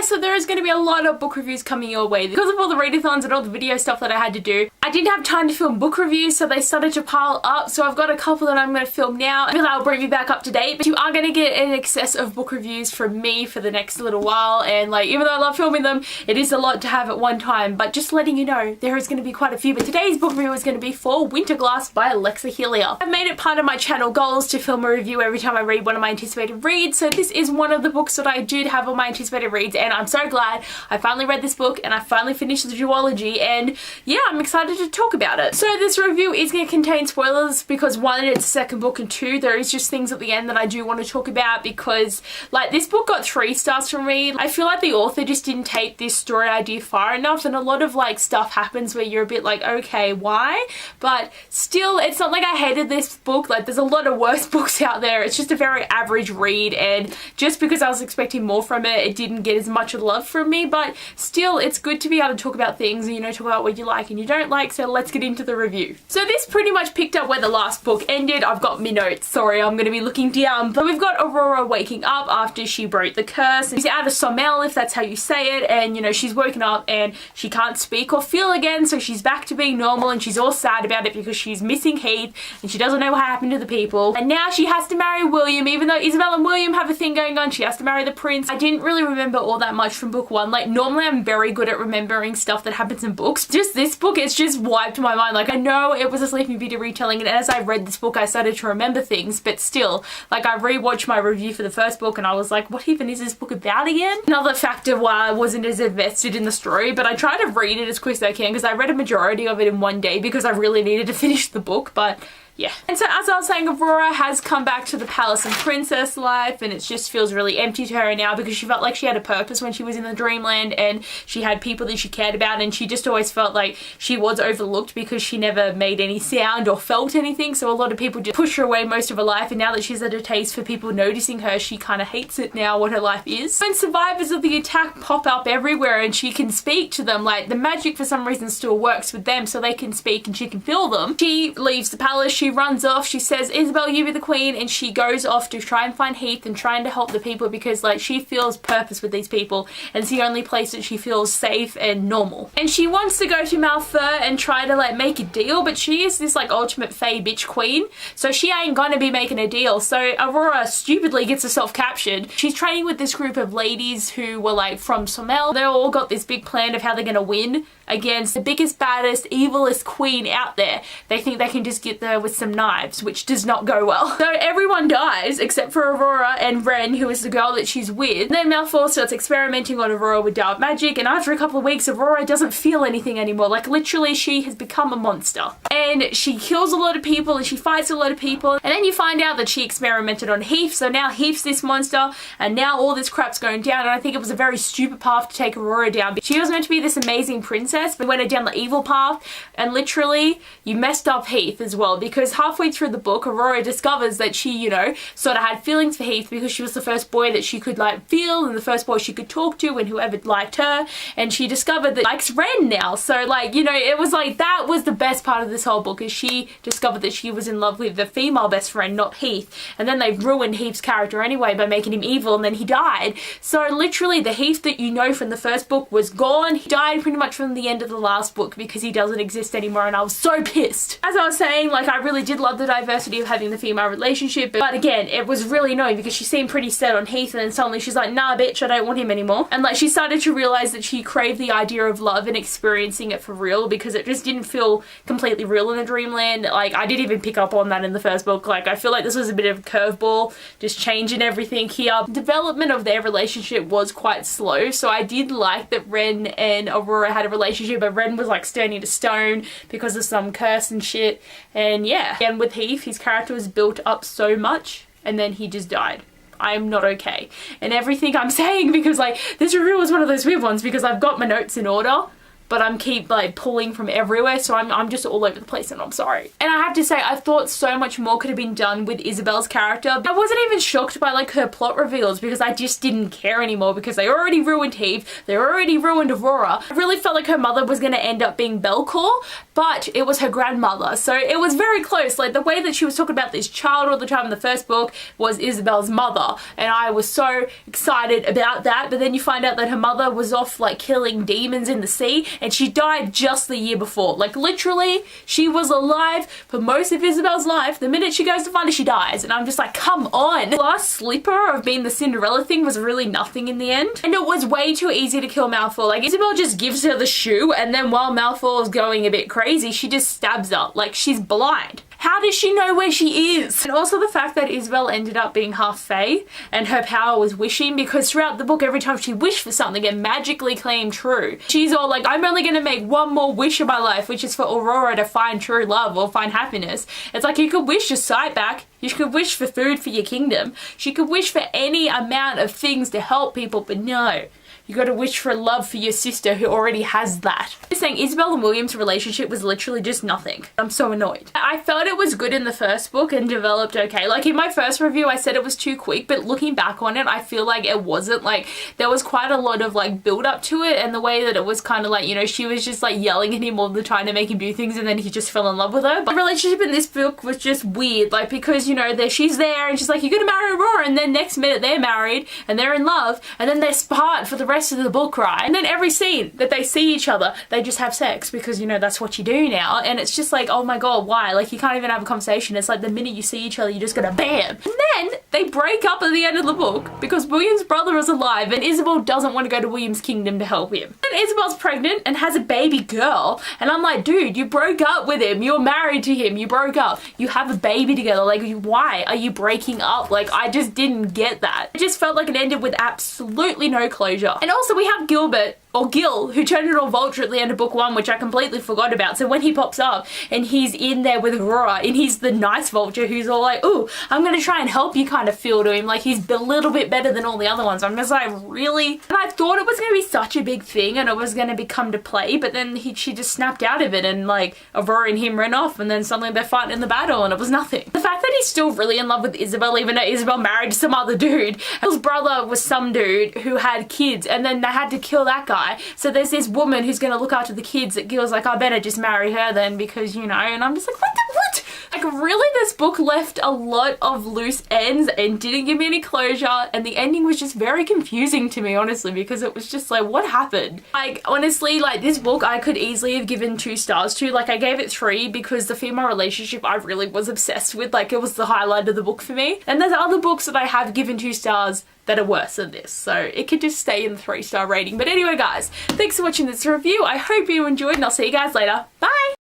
so there is going to be a lot of book reviews coming your way. Because of all the readathons and all the video stuff that I had to do, I didn't have time to film book reviews, so they started to pile up. So I've got a couple that I'm going to film now. I feel I'll bring you back up to date, but you are going to get an excess of book reviews from me for the next little while. And like, even though I love filming them, it is a lot to have at one time, but just letting you know, there is going to be quite a few. But today's book review is going to be for Winterglass by Alexa Helia. I've made it part of my channel goals to film a review every time I read one of my anticipated reads, so this is one of the books that I did have on my anticipated reads, and I'm so glad I finally read this book and I finally finished the duology, and yeah, I'm excited to talk about it. So this review is going to contain spoilers because one, it's a second book, and two, there is just things at the end that I do want to talk about because like this book got 3 stars from me. I feel like the author just didn't take this story idea far enough, and a lot of like stuff happens where you're a bit like, okay, why? But still, it's not like I hated this book. Like there's a lot of worse books out there. It's just a very average read, and just because I was expecting more from it, it didn't get as much love from me, but still it's good to be able to talk about things and, you know, talk about what you like and you don't like. So let's get into the review. So this pretty much picked up where the last book ended. I've got my notes, sorry, I'm going to be looking down, but we've got Aurora waking up after she broke the curse. She's out of Sommel, if that's how you say it, and you know, she's woken up and she can't speak or feel again, so she's back to being normal, and she's all sad about it because she's missing Heath and she doesn't know what happened to the people, and now she has to marry William. Even though Isabel and William have a thing going on, she has to marry the prince. I didn't really remember all that much from book 1. Like normally I'm very good at remembering stuff that happens in books. Just this book, it's just wiped my mind. Like I know it was a Sleeping Beauty retelling, and as I read this book I started to remember things, but still, like I rewatched my review for the first book and I was like, what even is this book about again? Another factor why I wasn't as invested in the story, but I try to read it as quick as I can because I read a majority of it in one day because I really needed to finish the book, but yeah. And so as I was saying, Aurora has come back to the palace and princess life, and it just feels really empty to her now because she felt like she had a purpose when she was in the dreamland and she had people that she cared about, and she just always felt like she was overlooked because she never made any sound or felt anything. So a lot of people just push her away most of her life, and now that she's had a taste for people noticing her, she kind of hates it now, what her life is. When survivors of the attack pop up everywhere and she can speak to them, like the magic for some reason still works with them so they can speak and she can feel them. She leaves the palace, she runs off, she says, Isabel, you be the queen, and she goes off to try and find Heath and trying to help the people because like she feels purpose with these people, and it's the only place that she feels safe and normal. And she wants to go to Malfur and try to like make a deal, but she is this like ultimate fae bitch queen, so she ain't gonna be making a deal. So Aurora stupidly gets herself captured. She's training with this group of ladies who were like from Sommel. They all got this big plan of how they're gonna win against the biggest, baddest, evilest queen out there. They think they can just get there with some knives, which does not go well. So everyone dies except for Aurora and Ren, who is the girl that she's with. Then Malfoy starts experimenting on Aurora with dark magic, and after a couple of weeks, Aurora doesn't feel anything anymore. Like literally, she has become a monster. And she kills a lot of people and she fights a lot of people. And then you find out that she experimented on Heath, so now Heath's this monster, and now all this crap's going down. And I think it was a very stupid path to take Aurora down. She was meant to be this amazing princess, but went down the evil path, and literally you messed up Heath as well, because halfway through the book Aurora discovers that she, you know, sort of had feelings for Heath because she was the first boy that she could like feel and the first boy she could talk to and whoever liked her, and she discovered that likes Ren now. So like, you know, it was like that was the best part of this whole book, is she discovered that she was in love with the female best friend, not Heath, and then they ruined Heath's character anyway by making him evil, and then he died. So literally the Heath that you know from the first book was gone. He died pretty much from the end of the last book because he doesn't exist anymore, and I was so pissed. As I was saying, like I really did love the diversity of having the female relationship, but again, it was really annoying because she seemed pretty set on Heath, and then suddenly she's like, nah bitch, I don't want him anymore. And like she started to realize that she craved the idea of love and experiencing it for real, because it just didn't feel completely real in the dreamland. Like I didn't even pick up on that in the first book. Like I feel like this was a bit of a curveball, just changing everything here. Development of their relationship was quite slow, so I did like that Ren and Aurora had a relationship, but Ren was like turning to stone because of some curse and shit. And yeah, and with Heath, his character was built up so much and then he just died. I'm not okay. And everything I'm saying, because like this review was one of those weird ones because I've got my notes in order, but I'm keep like pulling from everywhere, so I'm just all over the place, and I'm sorry. And I have to say, I thought so much more could have been done with Isabel's character. I wasn't even shocked by like her plot reveals because I just didn't care anymore because they already ruined Heath, they already ruined Aurora. I really felt like her mother was going to end up being Belcour, but it was her grandmother, so it was very close. Like the way that she was talking about this child all the time in the first book was Isabel's mother, and I was so excited about that. But then you find out that her mother was off like killing demons in the sea, and she died just the year before. Like literally, she was alive for most of Isabel's life. The minute she goes to find her, she dies, and I'm just like, come on. The last slipper of being the Cinderella thing was really nothing in the end, and it was way too easy to kill Malfoy. Like Isabel just gives her the shoe, and then while Malfoy is going a bit crazy, she just stabs her. Like she's blind. How does she know where she is? And also the fact that Isabel ended up being half fae and her power was wishing, because throughout the book, every time she wished for something, it magically came true. She's all like, I'm only going to make one more wish in my life, which is for Aurora to find true love or find happiness. It's like you could wish your sight back. You could wish for food for your kingdom. She could wish for any amount of things to help people, but no. You gotta wish for love for your sister who already has that. Just saying, Isabel and William's relationship was literally just nothing. I'm so annoyed. I felt it was good in the first book and developed okay. Like in my first review, I said it was too quick, but looking back on it, I feel like it wasn't. Like there was quite a lot of like build up to it, and the way that it was kind of like, you know, she was just like yelling at him all the time to make him do things, and then he just fell in love with her. But the relationship in this book was just weird, like because, you know, she's there and she's like, you're gonna marry Aurora, and then next minute they're married and they're in love, and then they're apart for the rest of the book, right? And then every scene that they see each other, they just have sex because, you know, that's what you do now. And it's just like, oh my god, why? Like you can't even have a conversation. It's like the minute you see each other, you just gotta bam. And then they break up at the end of the book because William's brother is alive and Isabel doesn't want to go to William's kingdom to help him. And Isabel's pregnant and has a baby girl, and I'm like, dude, you broke up with him, you're married to him, you broke up, you have a baby together, like why are you breaking up? Like I just didn't get that. It just felt like it ended with absolutely no closure. And also we have Gilbert, or Gil, who turned into a vulture at the end of book 1, which I completely forgot about. So when he pops up and he's in there with Aurora, and he's the nice vulture who's all like, ooh, I'm gonna try and help you kind of feel to him, like he's a little bit better than all the other ones. I'm just like, really? And I thought it was gonna be such a big thing and it was gonna come to play, but then she just snapped out of it, and like Aurora and him ran off, and then suddenly they're fighting in the battle and it was nothing. The fact that he's still really in love with Isabel, even though Isabel married some other dude. His brother was some dude who had kids, and then they had to kill that guy. So there's this woman who's gonna look after the kids that Gil's like, I better just marry her then because, you know, and I'm just like, what? Like really, this book left a lot of loose ends and didn't give me any closure, and the ending was just very confusing to me, honestly, because it was just like, what happened? Like honestly, like this book I could easily have given 2 stars to. Like I gave it 3 because the female relationship I really was obsessed with. Like it was the highlight of the book for me. And there's other books that I have given 2 stars that are worse than this, so it could just stay in the 3-star rating. But anyway guys, thanks for watching this review. I hope you enjoyed, and I'll see you guys later. Bye!